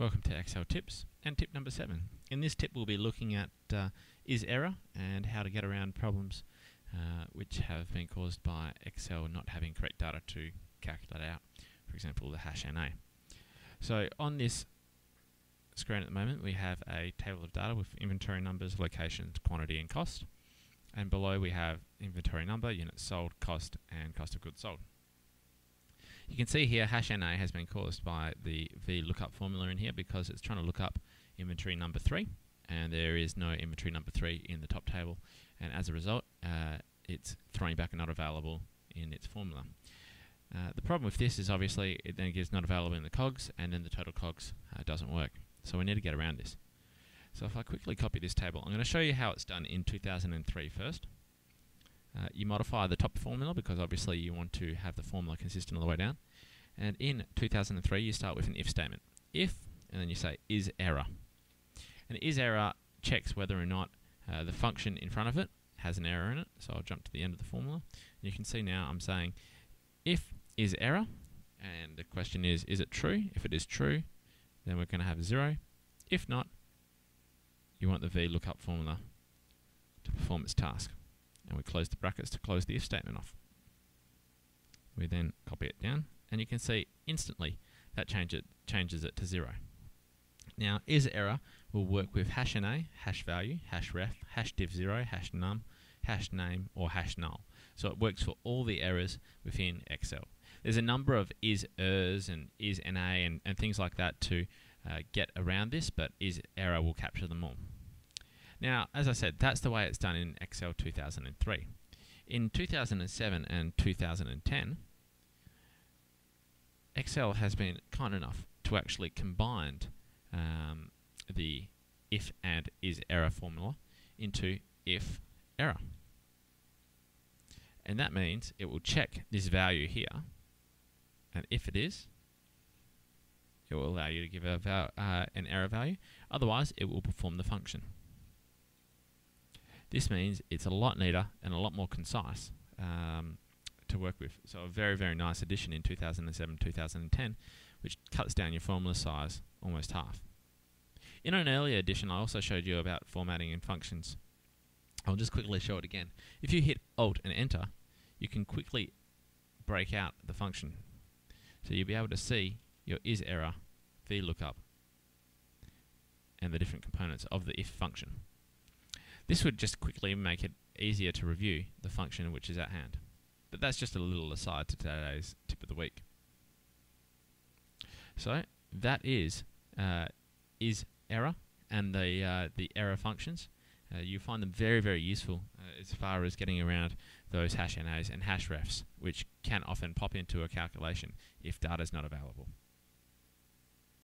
Welcome to Excel Tips and tip number 7. In this tip we'll be looking at ISERROR and how to get around problems which have been caused by Excel not having correct data to calculate out, for example, the hash NA. So on this screen at the moment we have a table of data with inventory numbers, locations, quantity and cost, and below we have inventory number, units sold, cost and cost of goods sold. You can see here hash NA has been caused by the VLOOKUP formula in here because it's trying to look up inventory number 3, and there is no inventory number 3 in the top table, and as a result it's throwing back a not available in its formula. The problem with this is obviously it then gives not available in the cogs, and then the total cogs doesn't work. So we need to get around this. So if I quickly copy this table, I'm going to show you how it's done in 2003 first. You modify the top formula because obviously you want to have the formula consistent all the way down. And in 2003 you start with an if statement. If, and then you say ISERROR. And ISERROR checks whether or not the function in front of it has an error in it. So I'll jump to the end of the formula. And you can see now I'm saying if ISERROR, and the question is it true? If it is true, then we're going to have 0. If not, you want the VLOOKUP formula to perform its task. And we close the brackets to close the if statement off. We then copy it down, and you can see instantly that changes it to 0. Now ISERROR will work with hash NA, hash value, hash ref, hash div0, hash num, hash name or hash null. So it works for all the errors within Excel. There's a number of ISERRORs and ISNA and things like that to get around this, but ISERROR will capture them all. Now, as I said, that's the way it's done in Excel 2003. In 2007 and 2010, Excel has been kind enough to actually combine the if and ISERROR formula into IF-ERROR. And that means it will check this value here, and if it is, it will allow you to give an error value. Otherwise, it will perform the function. This means it's a lot neater and a lot more concise to work with. So a very, very nice addition in 2007-2010, which cuts down your formula size almost half. In an earlier edition, I also showed you about formatting in functions. I'll just quickly show it again. If you hit Alt and Enter, you can quickly break out the function. So you'll be able to see your ISERROR, VLOOKUP, and the different components of the if function. This would just quickly make it easier to review the function which is at hand. But that's just a little aside to today's tip of the week. So that is ISERROR and the error functions. You find them very, very useful as far as getting around those hash NAs and hash refs, which can often pop into a calculation if data is not available.